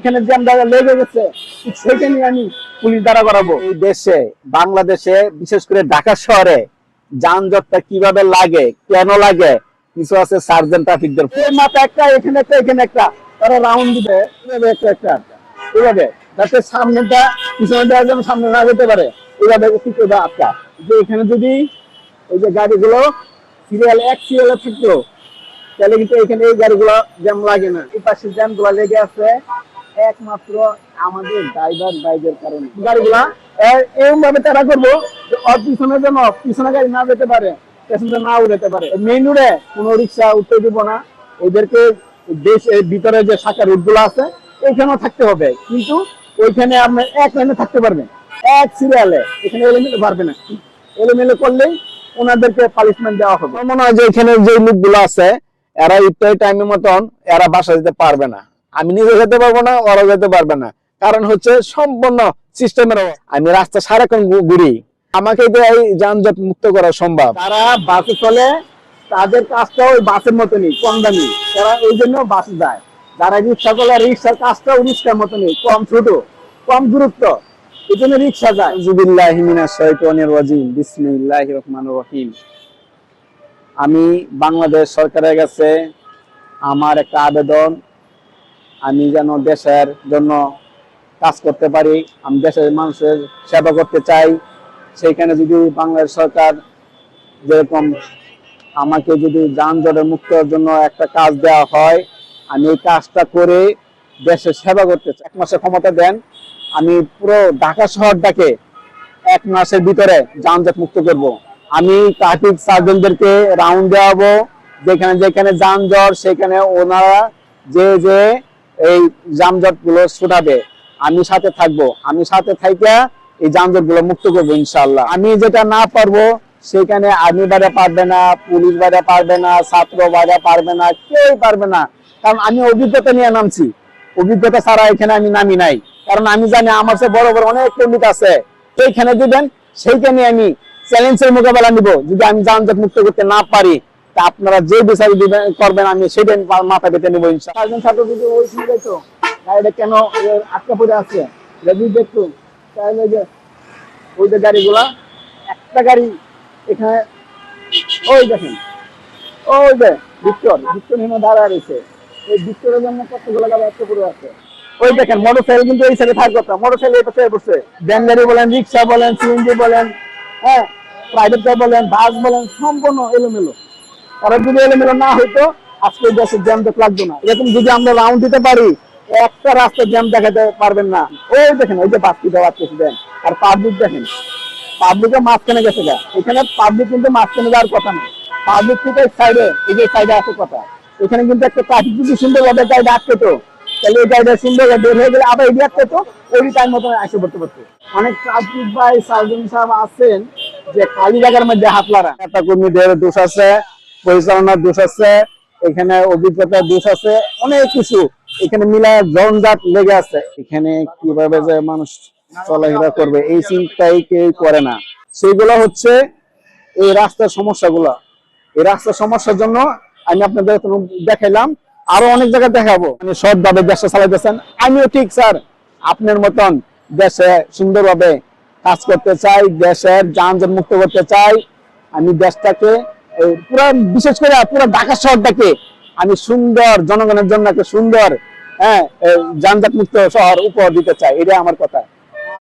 এখানে জ্যামটা লেগে গেছে, সেখানে আমি পুলিশ দ্বারা করাবো। এই দেশে বাংলাদেশে বিশেষ করে ঢাকা শহরে যানজটটা কিভাবে লাগে, কেন লাগে, কিছু আছে সার্জেন্ট ট্রাফিকদের মাথা একটা, এখানে একটা, এখানে একটা, তারা রাউন্ড দিবে একটা একটা এইভাবে, যাতে সামনেটা পিছনেটা যেন সামনে না যেতে পারে, এইভাবে ঠিক করে আটকা। যে এখানে যদি ওই যে গাড়িগুলো সিরিয়াল এক সিরিয়ালে থাকতো, তাহলে কিন্তু এখানে এই গাড়িগুলো জ্যাম লাগে না। এই পাশে জ্যাম গুলা লেগে আছে একমাত্র আমাদের ড্রাইভার বাইকের কারণে। গাড়িগুলা এরকম ভাবে তারা করবো যে ওর পিছনে যেন পিছনে গাড়ি না যেতে পারে, পেছনে না উঠতে পারে। মেইন রোডে কোনো রিক্সা উঠতে দিব না, ওদেরকে দেশের ভিতরে যে শাখা রুট গুলো আছে এখানেও থাকতে হবে, কিন্তু ওইখানে আপনার এক লাইনে থাকতে পারবেন, এক সিরিয়ালে। এখানে এলোমেলো পারবে না, এলোমেলো করলেই ওনাদেরকে পানিশমেন্ট দেওয়া হবে। আমার মনে হয় যে এখানে যে লোকগুলো আছে এরা ইফতারি টাইমের মতন এরা বাসা যেতে পারবে না, আমি নিজে যেতে পারবো না, ওরাও যেতে পারবে না। কারণ হচ্ছে সম্পূর্ণ সিস্টেমের, আমি রাস্তা সারাক্ষণ ঘুরি, আমাকে এই যানজট মুক্ত করা সম্ভব। তারা বাসে চলে, তাদের কাজটা ওই বাসের মতনই কম দামি, তারা এই জন্য বাসে যায়। যারা রিক্সা চলে, রিক্সার কাজটাও রিক্সার মতনই কম ছোট, কম দূরত্ব, এই জন্য রিক্সা যায়। আউযুবিল্লাহি মিনাশ শাইতানির রাজিম, বিসমিল্লাহির রহমানির রহিম। আমি বাংলাদেশ সরকারের কাছে আমার একটা আবেদন, আমি যেন দেশের জন্য কাজ করতে পারি, আমি দেশের মানুষের সেবা করতে চাই। সেইখানে যদি বাংলাদেশ সরকার যেরকম আমাকে যদি যানজটের মুক্তর জন্য একটা কাজ দেওয়া হয়, আমি এই কাজটা করে দেশের সেবা করতে চাই। 1 মাসের ক্ষমতা দেন, আমি পুরো ঢাকা শহরটাকে 1 মাসের ভিতরে যানজট মুক্ত করব। আমি ট্রাফিক সার্জনদেরকে রাউন্ড দেওয়াবো, যেখানে যেখানে যানজট সেখানে ওনারা যে যে এই যানজট গুলো ছুটাবে, আমি সাথে থাকবো, আমি সাথে থাইকা এই যানজট গুলো মুক্ত করবো ইনশাআল্লাহ। আমি যেটা না পারবো সেখানে আর্মি বাইরে পারবে না, পুলিশ বাইরে পারবে না, ছাত্র বাইরে পারবে না, কেউ পারবে না। কারণ আমি অভিজ্ঞতা নিয়ে নামছি, অভিজ্ঞতা ছাড়া এখানে আমি নামি নাই। কারণ আমি জানি আমার চেয়ে বড় বড় অনেক পণ্ডিত আছে, সেইখানে দিবেন, সেইখানে আমি চ্যালেঞ্জের মোকাবেলা নিব। যদি আমি যানজট মুক্ত করতে না পারি, তা আপনারা যে বিচার দিবেন করবেন, আমি সেটাই মাথা পেতে নেবো ইনশাআল্লাহ। একজন ছাত্র যদি ওই শুনে তো গাড়িটা কেন আটকা পড়ে আছে যদি দেখতো, তাহলে যে ওই যে গাড়িগুলা, একটা গাড়ি এখানে ওই দেখেন, ওই যে ভিক্টর এখানে দাঁড়া রয়েছে, এই ভিক্টরের জন্য কতগুলো গাড়ি আটকে পড়ে আছে। ওই দেখেন মোটরসাইকেল কিন্তু এই সাইডে থাকার কথা, মোটরসাইকেল এই পাশে বসে। ভ্যান গাড়ি বলেন, রিক্সা বলেন, সিএনজি বলেন, হ্যাঁ প্রাইভেট কার বলেন, বাস বলেন, সম্পূর্ণ এলোমেলো। কারণ যদি এলোমেলো না হইতো আজকে দেশের জ্যাম লাগতো না। এরকম যদি আমরা রাউন্ড দিতে পারি, একটা রাস্তার জ্যাম দেখাতে পারবেন না। ওই দেখেন ওই যে বাসটি দেওয়া দেন, আর পাবলিক দেখেন, পাবলিকের মাঝখানে গেছে গা। এখানে পাবলিক কিন্তু মাঝখানে যাওয়ার কথা না, পাবলিক থেকে সাইডে, এই যে সাইডে আছে কথা। এখানে কিন্তু একটা ট্রাফিক যদি সুন্দর ভাবে গাড়ি আটকে তো, তাহলে এই গাড়িটা সুন্দর বের হয়ে গেলে আবার এদিকে আটকে তো ওই টাইম মতো আসে পড়তে পারতো। অনেক ট্রাফিক ভাই সার্জন সাহেব আছেন যে খালি জায়গার মধ্যে হাত লাড়া। একটা কর্মীদের দোষ আছে, পরিচালনার দোষ আছে, এখানে অভিজ্ঞতার দোষ আছে, অনেক কিছু এখানে মিলা জঞ্জাট লেগে আছে। এখানে কিভাবে যে মানুষ চলাফেরা করবে এই চিন্তাই কেউ করে না। সেগুলো হচ্ছে এই রাস্তার সমস্যাগুলো। এই রাস্তার সমস্যার জন্য আমি আপনাদের দেখাইলাম, আরো অনেক জায়গায় দেখাবো। মানে সৎভাবে দেশটা চালাইতেছেন, আমিও ঠিক স্যার আপনার মতন দেশে সুন্দরভাবে কাজ করতে চাই, দেশের যানজট মুক্ত করতে চাই। আমি দেশটাকে পুরো, বিশেষ করে পুরো ঢাকা শহরটাকে আমি সুন্দর, জনগণের জন্য একটা সুন্দর যানজট মুক্ত শহর উপহার দিতে চাই, এটাই আমার কথা।